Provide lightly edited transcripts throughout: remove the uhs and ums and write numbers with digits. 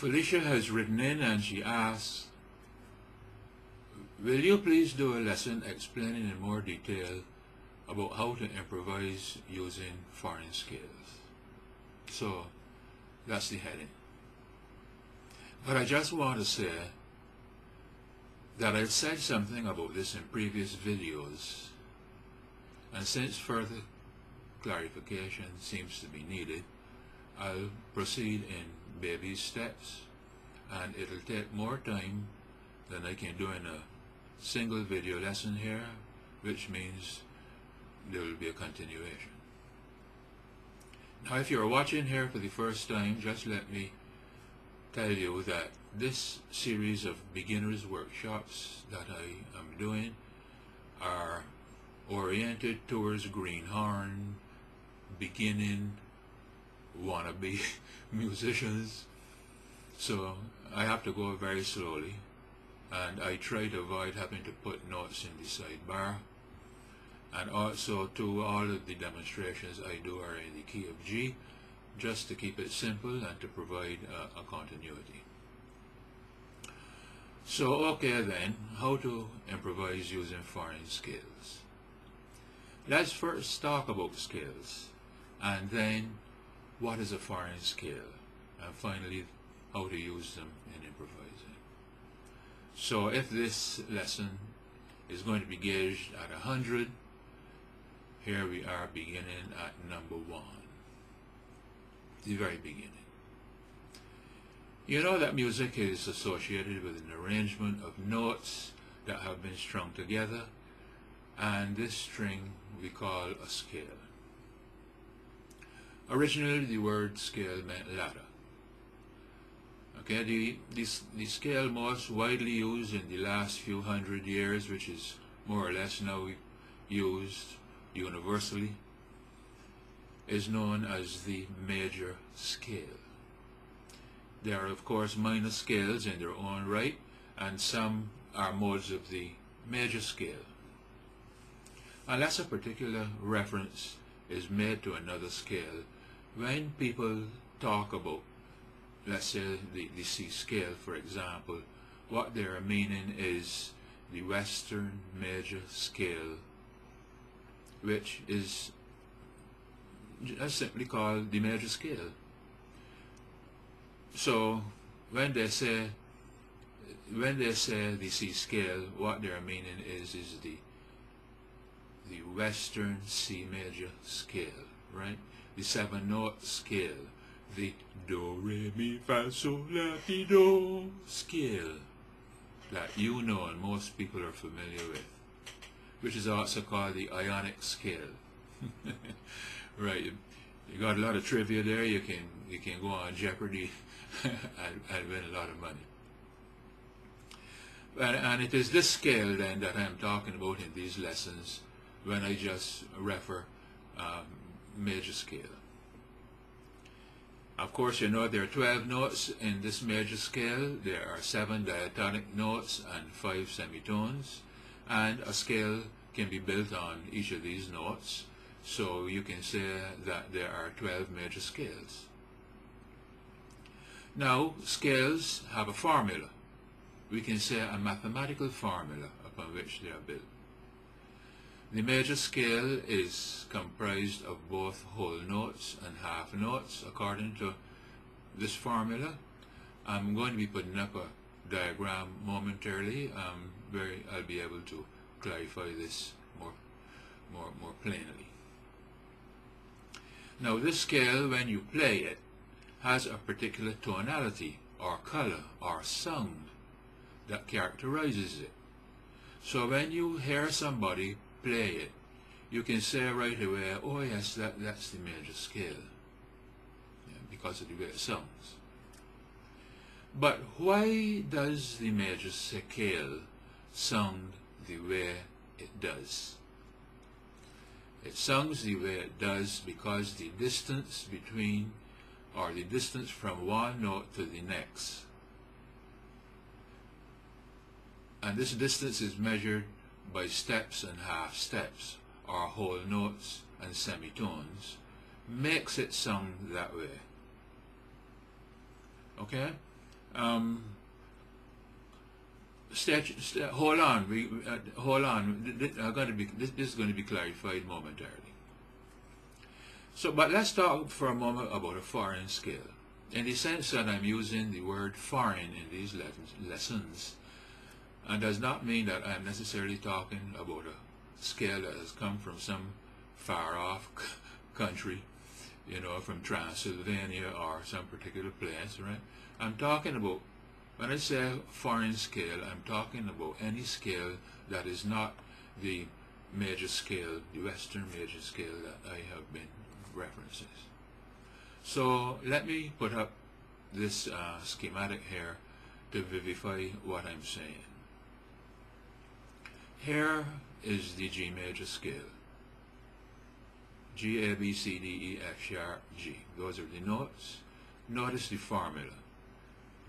Felicia has written in and she asks, will you please do a lesson explaining in more detail about how to improvise using foreign scales? So that's the heading. But I just want to say that I've said something about this in previous videos, and since further clarification seems to be needed, I'll proceed in baby steps, and it'll take more time than I can do in a single video lesson here, which means there will be a continuation. Now, if you're watching here for the first time, just let me tell you that this series of beginners workshops that I am doing are oriented towards greenhorn, beginning, wannabe musicians. So I have to go very slowly, and I try to avoid having to put notes in the sidebar. And also, too, all of the demonstrations I do are in the key of G, just to keep it simple and to provide a continuity. So, okay then, how to improvise using foreign scales. Let's first talk about scales, and then what is a foreign scale, and finally how to use them in improvising. So if this lesson is going to be gauged at 100, here we are beginning at number 1, the very beginning. You know that music is associated with an arrangement of notes that have been strung together, and this string we call a scale. Originally the word scale meant ladder. Okay, the scale most widely used in the last few hundred years, which is more or less now used universally, is known as the major scale. There are of course minor scales in their own right, and some are modes of the major scale. Unless a particular reference is made to another scale, when people talk about, let's say, the C scale, for example, what they are meaning is the Western major scale, which is just simply called the major scale. So when they say the C scale, what they are meaning is the Western C major scale, right? The 7-note scale, the do, re, mi, fa, sol, la, ti, do scale that you know and most people are familiar with, which is also called the ionic scale. Right, you got a lot of trivia there. You can go on Jeopardy and win a lot of money. And it is this scale then that I'm talking about in these lessons when I just refer major scale. Of course, you know there are 12 notes in this major scale. There are 7 diatonic notes and 5 semitones, and a scale can be built on each of these notes. So you can say that there are 12 major scales. Now, scales have a formula. We can say a mathematical formula upon which they are built. The major scale is comprised of both whole notes and half notes according to this formula. I'm going to be putting up a diagram momentarily where I'll be able to clarify this more plainly. Now, this scale, when you play it, has a particular tonality or color or sound that characterizes it. So when you hear somebody play it, you can say right away, oh yes, that's the major scale, because of the way it sounds. But why does the major scale sound the way it does? It sounds the way it does because the distance between, or the distance from one note to the next, and this distance is measured by steps and half steps, or whole notes and semitones, makes it sound that way. Okay? Um, hold on, hold on. This is going to be clarified momentarily. So, but let's talk for a moment about a foreign scale. In the sense that I'm using the word foreign in these lessons, and does not mean that I'm necessarily talking about a scale that has come from some far-off country, you know, from Transylvania or some particular place, right? I'm talking about, when I say foreign scale, I'm talking about any scale that is not the major scale, the Western major scale that I have been references. So let me put up this schematic here to vivify what I'm saying. Here is the G major scale. G, A, B, C, D, E, F sharp, G. Those are the notes. Notice the formula.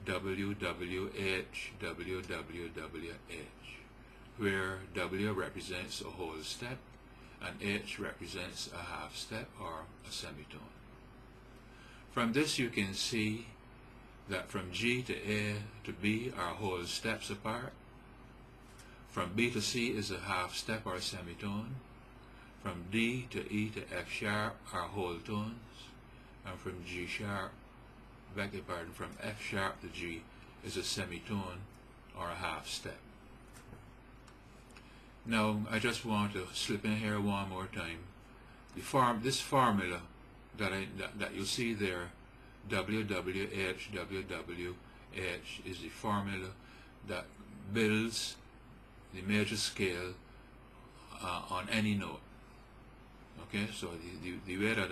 W, W, H, W, W, W, H, where W represents a whole step and H represents a half step or a semitone. From this you can see that from G to A to B are whole steps apart. From B to C is a half step or a semitone. From D to E to F sharp are whole tones. And from G sharp, beg your pardon, from F sharp to G is a semitone or a half step. Now I just want to slip in here one more time. This formula that you see there, WWH, WWH, is the formula that builds the major scale on any note. Okay, so the way that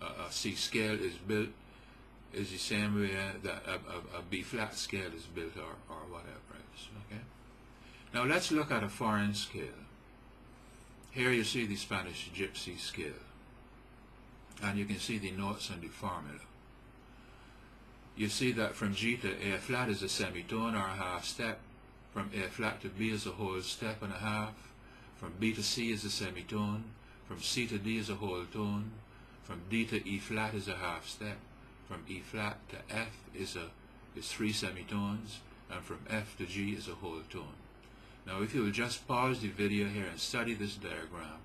a C scale is built is the same way that a B flat scale is built, or whatever else. Okay. Now let's look at a foreign scale. Here you see the Spanish Gypsy scale, and you can see the notes and the formula. You see that from G to A flat is a semitone or a half step. From A flat to B is a whole step and a half. From B to C is a semitone. From C to D is a whole tone. From D to E flat is a half step. From E flat to F is 3 semitones. And from F to G is a whole tone. Now if you will just pause the video here and study this diagram,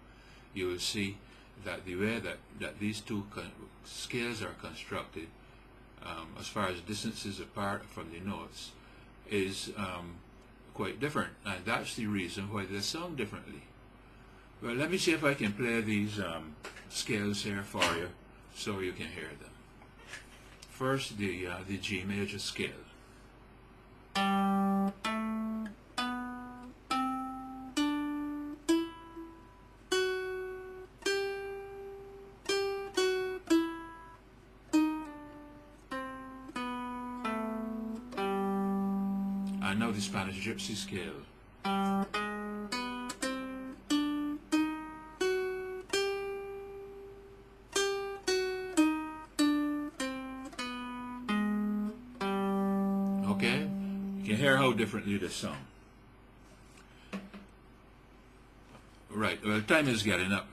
you will see that the way that these two scales are constructed, as far as distances apart from the notes, is quite different, and that's the reason why they sound differently. Well, let me see if I can play these scales here for you so you can hear them. First, the G major scale. And now the Spanish Gypsy scale. Okay, you can hear how differently they sound. Right, well, time is getting up,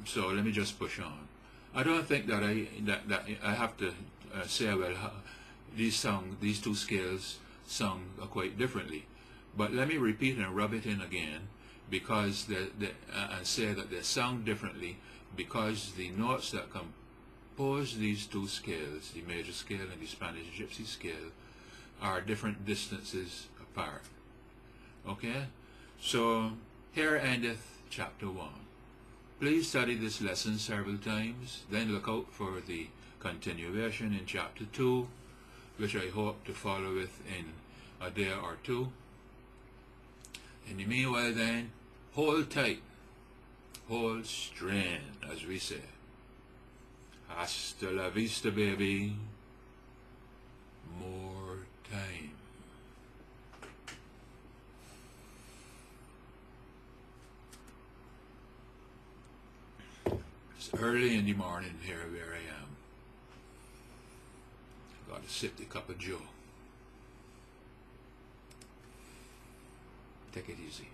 so let me just push on. I don't think that I have to say, well, these two scales sung quite differently, but let me repeat and rub it in again, because and say that they sound differently because the notes that compose these two scales, the major scale and the Spanish Gypsy scale, are different distances apart. Okay, so here endeth chapter 1. Please study this lesson several times, then look out for the continuation in chapter 2, which I hope to follow with in a day or two. In the meanwhile then, hold tight, hold strain, as we say. Hasta la vista, baby. More time. It's early in the morning here where I am. Got to sip the cup of joe. Take it easy.